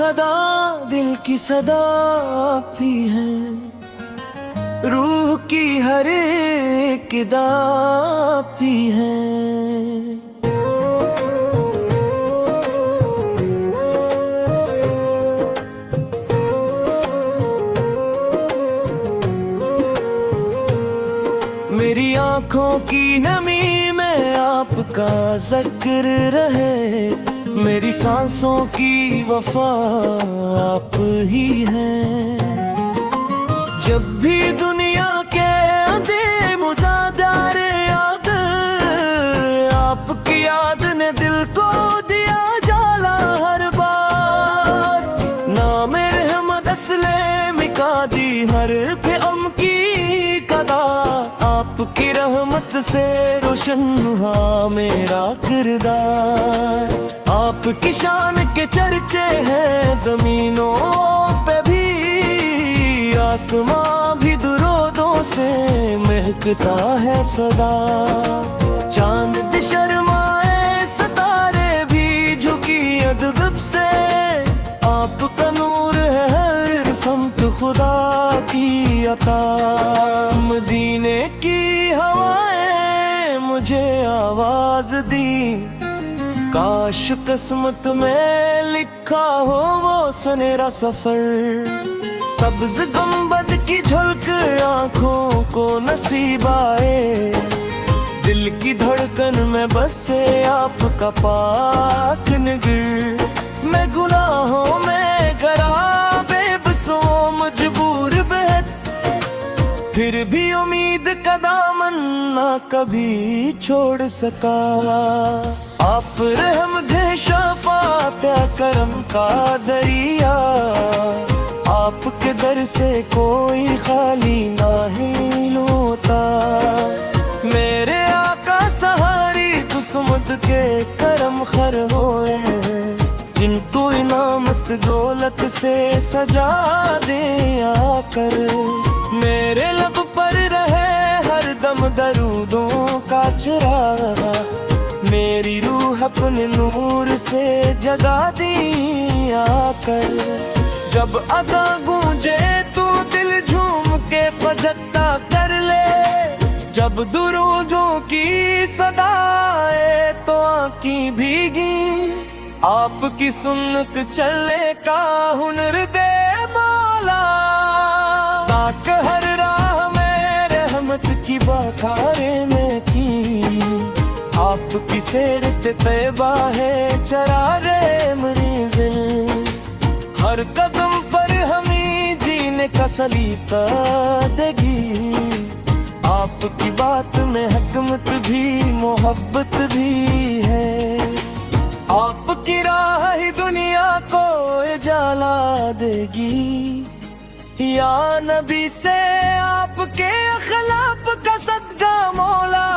खदा दिल की सदा भी है, रूह की हर एक अदा भी है। मेरी आँखों की नमी में आपका जिक्र रहे, मेरी सांसों की वफा आप ही हैं। जब भी दुनिया के अंधे मुजादार याद, आपकी याद ने दिल को दिया जाला हर बार। नाम रहमत असले मिका दी हर पे अम की कदा, आपकी रहमत से रोशन हुआ मेरा किरदार। आपकी शान के चर्चे हैं जमीनों पे भी, आसमां भी दुरूदों से महकता है सदा। चांद शर्माए सितारे भी झुकी अदब से, आपका नूर है हर समत खुदा की अता। मदीने की हवाएं मुझे आवाज दी, काश किस्मत में लिखा हो वो सुनहरा सफर। सब्ज गुंबद की झलक आंखों को नसीब आए, दिल की धड़कन में बसे आपका पाक निगर। मैं गुनाहों में गरा बेबसों मजबूर बहत, फिर भी उम्मीद का दामन ना कभी छोड़ सका। आप रहम दे शफात करम का दरिया, आपके दर से कोई खाली नहीं लौटा। मेरे आका सहारी किस्मत के करम खर होए, जिनको इनामत दौलत से सजा दे आकर। मेरे लब पर रहे हर दम दरूदों का चिरागा, मेरी रूह अपने नूर से जगा दी आकर। जब अदा गूंजे तू दिल झूम के फजता कर ले, जब दुरूदों की सदाए तो आँखें भीगी। आपकी सुन्नत चलने का हुनर दे मौला, ताक हर राह में रहमत की बखारें में की। आपकी सीरत तैबा है चरारे मंजिल, हर कदम पर हमें जीने का सलीका देगी। आपकी बात में हकमत भी मोहब्बत भी है, आपकी राह ही दुनिया को उजाला देगी। या नबी से आपके अखलाक का सदका मौला,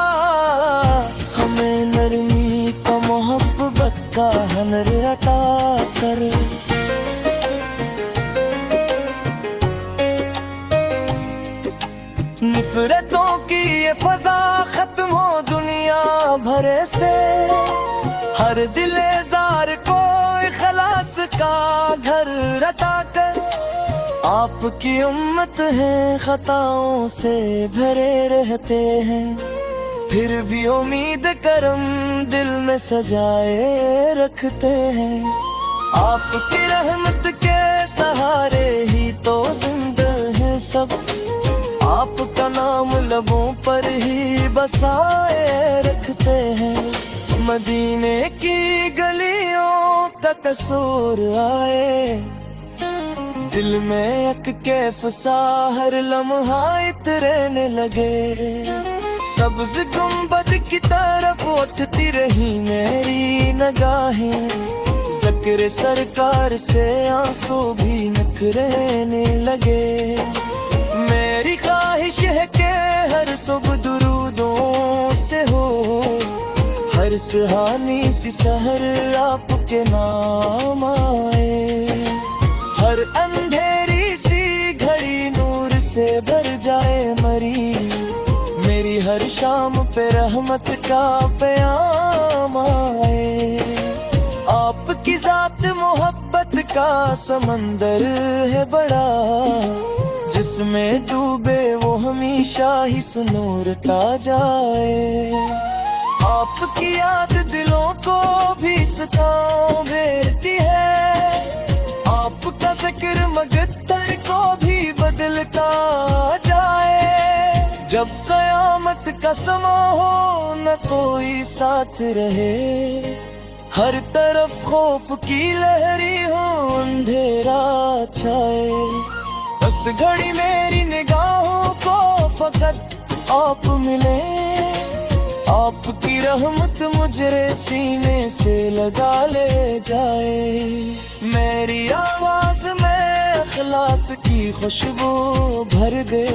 हमें नरमी का मोहब्बत का हुनर अता कर। नफरतों की ये फजा खत्म हो दुनिया भरे से, हर दिले जार को खलास का घर रता कर। आपकी उम्मत है खताओं से भरे रहते हैं, फिर भी उम्मीद करम दिल में सजाए रखते हैं। आपकी रहमत के सहारे ही तो जिंदा है सब, आपका नाम लबों पर ही बसाए रखते हैं। मदीने की गलियों का तस्वीर आए, दिल में एक कैफ सा हर लम्हा इतरने लगे। सब्ज गुंबद की तरफ उठती रही मेरी निगाहें, ज़िक्र सरकार से आंसू भी निकलने लगे। मेरी ख्वाहिश है कि हर सुबह दुरूदों से हो, हर सुहानी सी सहर आपके नाम आए। हर अंधेरी सी घड़ी नूर से भर जाए मरी, मेरी हर शाम पे रहमत का प्याम आए। आपकी जात मोहब्बत का समंदर है बड़ा, जिसमें डूबे वो हमेशा ही सुनूरता जाए। आपकी याद दिलों को भी सताओ भेजती है, आपका जिक्र मगतर को भी बदलता जाए। जब कयामत का समा हो न कोई साथ रहे, हर तरफ खौफ की लहरी हो अंधेरा छाए। बस घड़ी मेरी निगाहों को फकत आप मिले, आपकी रहमत मुझे सीने से लगा ले जाए। मेरी आवाज में इखलास की खुशबू भर दे,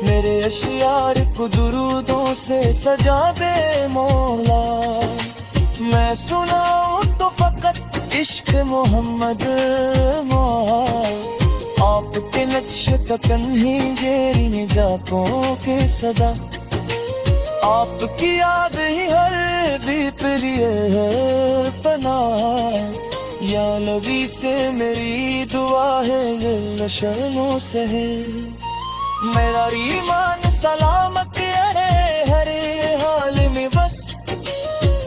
मेरे अशियार को दुरूदों से सजा दे मौला। मैं सुनाऊं तो फकत इश्क मोहम्मद आपके नक्श तकन ही जेरी निजातों के सदा। आपकी याद ही हर दीप लिए है पनाह, या नबी से मेरी दुआ है दिल शर्मों से है। मेरा ईमान सलामत रहे हर हाल में, बस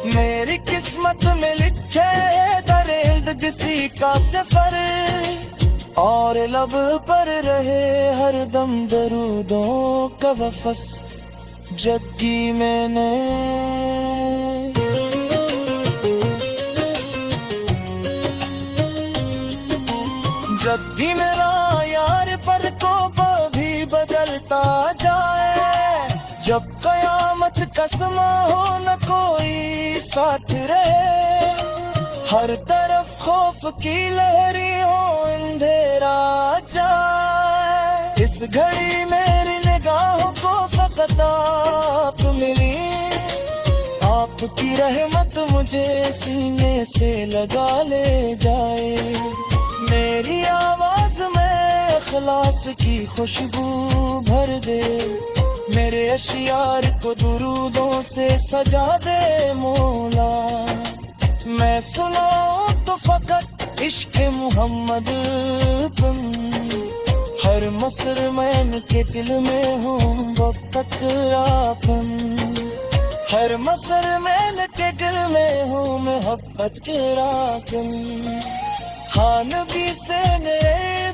मेरी किस्मत में लिखे है दर्द किसी का सफर, और लब पर रहे हर दम दरूदों का वफस। जब की मैंने जब भी मेरा यार पर को भी बदलता जाए, जब कयामत का समा हो न कोई साथ रहे, हर तरफ खौफ की लहरी हो अंधेरा जाए। इस घड़ी मेरी निगाहों को फकत आप मिली, आपकी रहमत मुझे सीने से लगा ले जाए। मेरी आवाज में इखलास की खुशबू भर दे, मेरे अशियार को दुरूदों से सजा दे मौला। मैं सुनाऊं तो फकत इश्क मोहम्मद तुम, हर मसर मैन के दिल में हो बकरापन, हर मसर मैन के दिल में हूँ मोहब्बत राकन। हाँ नबी से मेरे